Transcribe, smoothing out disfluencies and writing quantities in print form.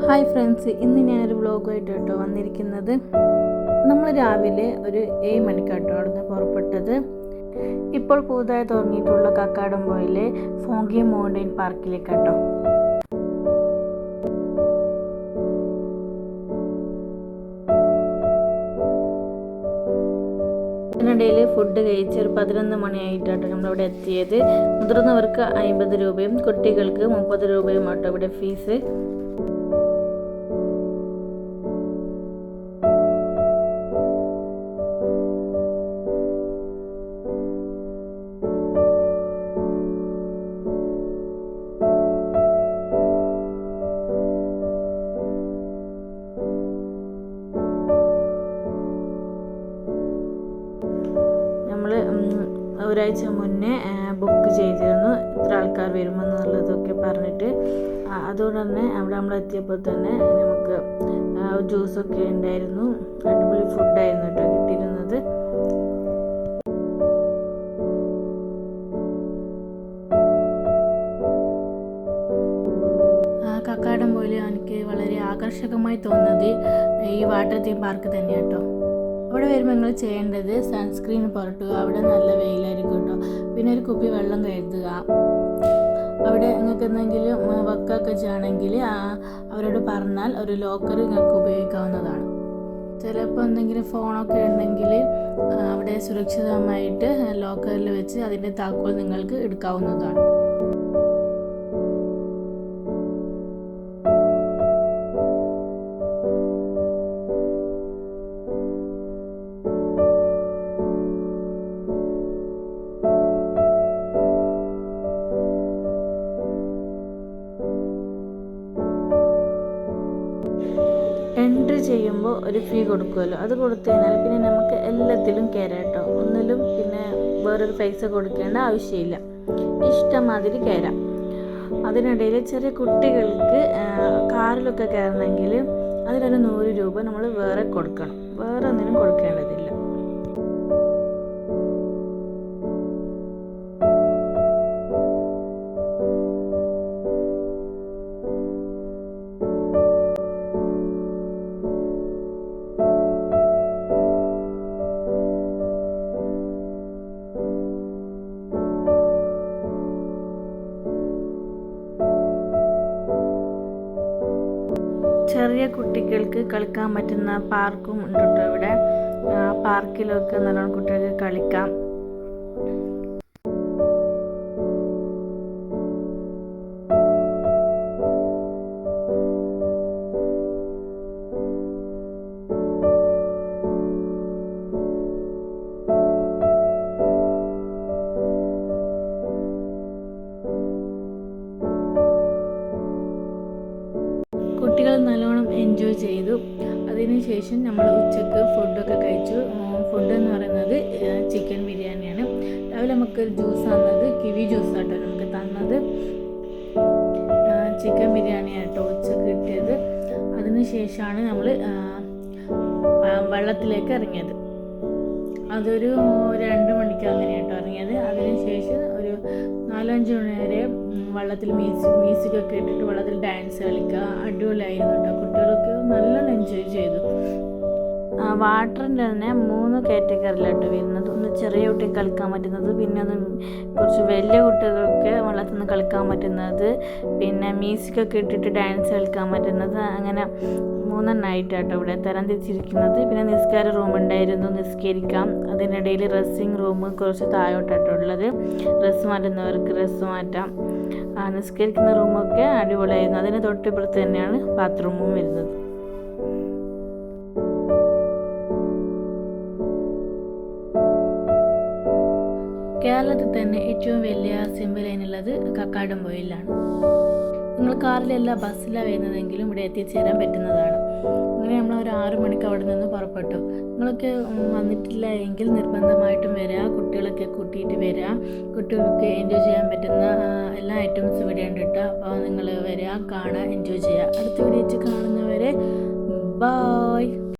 Hi friends, ഇന്ന് ഞാനൊരു വ്ളോഗായിട്ട് കേട്ടോ വന്നിരിക്കുന്നത്. നമ്മൾ രാവിലെ ഒരു 7 മണിക്കാട്ടോ അവിടുന്ന് പുറപ്പെട്ടത്. ഇപ്പോൾ പുതുതായി തുടങ്ങിയിട്ടുള്ള കക്കാടംപൊയിലെ ഫോങ്കി മൗണ്ടൻ പാർക്കിലേക്കാട്ടോ. അതിനിടയിൽ ഫുഡ് കഴിച്ച് ഒരു 11 മണിയായിട്ടാട്ടോ നമ്മളവിടെ എത്തിയത്. മുതിർന്നവർക്ക് 50 രൂപയും കുട്ടികൾക്ക് 30 രൂപയും ആട്ടോ ഇവിടെ ഫീസ്. ഒരാഴ്ച മുന്നേ ബുക്ക് ചെയ്തിരുന്നു ഇത്ര ആൾക്കാർ വരുമെന്നുള്ളതൊക്കെ പറഞ്ഞിട്ട്. അതുകൊണ്ട് തന്നെ അവിടെ നമ്മളെത്തിയപ്പോൾ തന്നെ നമുക്ക് ജ്യൂസൊക്കെ ഉണ്ടായിരുന്നു. അടിപൊളി ഫുഡായിരുന്നു കേട്ടോ കിട്ടിയിരുന്നത്. കക്കാടംപൊയിൽ എനിക്ക് വളരെ ആകർഷകമായി തോന്നുന്നത് ഈ വാട്ടർ തീം പാർക്ക് തന്നെയാണ് കേട്ടോ. അവിടെ വരുമ്പോൾ നിങ്ങൾ ചെയ്യേണ്ടത് സൺസ്ക്രീൻ പുരട്ടുക. അവിടെ നല്ല വെയിലായിരിക്കും കേട്ടോ. പിന്നെ ഒരു കുപ്പി വെള്ളം കരുതുക. അവിടെ നിങ്ങൾക്ക് എന്തെങ്കിലും വർക്കൊക്കെ ചെയ്യണമെങ്കിൽ അവരോട് പറഞ്ഞാൽ ഒരു ലോക്കർ നിങ്ങൾക്ക് ഉപയോഗിക്കാവുന്നതാണ്. ചിലപ്പോൾ എന്തെങ്കിലും ഫോണൊക്കെ ഉണ്ടെങ്കിൽ അവിടെ സുരക്ഷിതമായിട്ട് ലോക്കറിൽ വെച്ച് അതിൻ്റെ താക്കോൽ നിങ്ങൾക്ക് എടുക്കാവുന്നതാണ്. എൻട്രി ചെയ്യുമ്പോൾ ഒരു ഫീ കൊടുക്കുമല്ലോ, അത് കൊടുത്തു കഴിഞ്ഞാൽ പിന്നെ നമുക്ക് എല്ലാത്തിലും കയറാം കേട്ടോ. ഒന്നിലും പിന്നെ വേറൊരു പൈസ കൊടുക്കേണ്ട ആവശ്യമില്ല. ഇഷ്ടമാതിരി കയറാം. അതിനിടയിൽ ചെറിയ കുട്ടികൾക്ക് കാറിലൊക്കെ കയറണമെങ്കിൽ അതിനൊരു 100 രൂപ നമ്മൾ വേറെ കൊടുക്കണം. വേറെ ഒന്നിനും കൊടുക്കേണ്ടതില്ല. ചെറിയ കുട്ടികൾക്ക് കളിക്കാൻ പറ്റുന്ന പാർക്കും ഉണ്ട് കേട്ടോ ഇവിടെ. പാർക്കിലൊക്കെ നല്ലോണം കുട്ടികൾക്ക് കളിക്കാം. കുട്ടികൾ നല്ലോണം എൻജോയ് ചെയ്തു. അതിനുശേഷം നമ്മൾ ഉച്ചക്ക് ഫുഡൊക്കെ കഴിച്ചു. ഫുഡ് എന്ന് പറയുന്നത് ചിക്കൻ ബിരിയാണിയാണ്. രാവിലെ നമുക്കൊരു ജ്യൂസ് തന്നത് കിവി ജ്യൂസാട്ടോ നമുക്ക് തന്നത്. ചിക്കൻ ബിരിയാണിയാട്ടോ ഉച്ചക്ക് കിട്ടിയത്. അതിനുശേഷമാണ് നമ്മൾ വെള്ളത്തിലേക്ക് ഇറങ്ങിയത്. അതൊരു 2 മണിക്ക് അങ്ങനെയാട്ടോ ഇറങ്ങിയത്. അതിനുശേഷം ഒരു 4-5 മണി വരെ വെള്ളത്തിൽ മ്യൂസിക്കൊക്കെ ഇട്ടിട്ട് വെള്ളത്തിൽ ഡാൻസ് കളിക്കുക. അടിപൊളിയായിരുന്നു കേട്ടോ. കുട്ടികളൊക്കെ നല്ലോണം എൻജോയ് ചെയ്തു. വാട്ടറിൻ്റെ തന്നെ 3 കാറ്റഗറിയിലാട്ടോ വരുന്നത്. ഒന്ന് ചെറിയ കുട്ടികൾ കളിക്കാൻ പറ്റുന്നത്, പിന്നെ ഒന്ന് കുറച്ച് വലിയ കുട്ടികൾക്ക് വെള്ളത്തിൽ നിന്ന് കളിക്കാൻ പറ്റുന്നത്, പിന്നെ മ്യൂസിക്കൊക്കെ ഇട്ടിട്ട് ഡാൻസ് കളിക്കാൻ പറ്റുന്നത്. അങ്ങനെ 3 എണ്ണമായിട്ടാട്ടോ ഇവിടെ തരം തിരിച്ചിരിക്കുന്നത്. പിന്നെ നിസ്കാര റൂം ഉണ്ടായിരുന്നു, നിസ്കരിക്കാം. അതിനിടയിൽ ഡ്രസ്സിങ് റൂം കുറച്ച് താഴോട്ടാട്ടോ ഉള്ളത്. ഡ്രസ്സ് മാറ്റുന്നവർക്ക് ഡ്രസ്സ് മാറ്റാം. നിസ്കരിക്കുന്ന റൂമൊക്കെ അടിപൊളിയായിരുന്നു. അതിന് തൊട്ടിപ്പുറത്ത് തന്നെയാണ് ബാത്റൂമും വരുന്നത്. കേരളത്തിൽ തന്നെ ഏറ്റവും വലിയ സിംബൽ ലൈനുള്ളത് കക്കാടംപൊയിലാണ്. നിങ്ങൾ കാറിലല്ല ബസ്സിലാണ് വരുന്നതെങ്കിലും ഇവിടെ എത്തിച്ചേരാൻ പറ്റുന്നതാണ്. അങ്ങനെ നമ്മൾ ഒരു 6 മണിക്ക് അവിടെ നിന്ന് പുറപ്പെട്ടു. നിങ്ങളൊക്കെ വന്നിട്ടില്ല എങ്കിൽ നിർബന്ധമായിട്ടും വരിക. കുട്ടികളൊക്കെ കൂട്ടിയിട്ട് വരിക. കുട്ടികൾക്ക് എൻജോയ് ചെയ്യാൻ പറ്റുന്ന എല്ലാ ഐറ്റംസും ഇവിടെ ഉണ്ട് കേട്ടോ. അപ്പോൾ നിങ്ങൾ വരിക, കാണുക, എൻജോയ് ചെയ്യുക. അടുത്ത വീഡിയോ കാണുന്നവരെ ബായ്.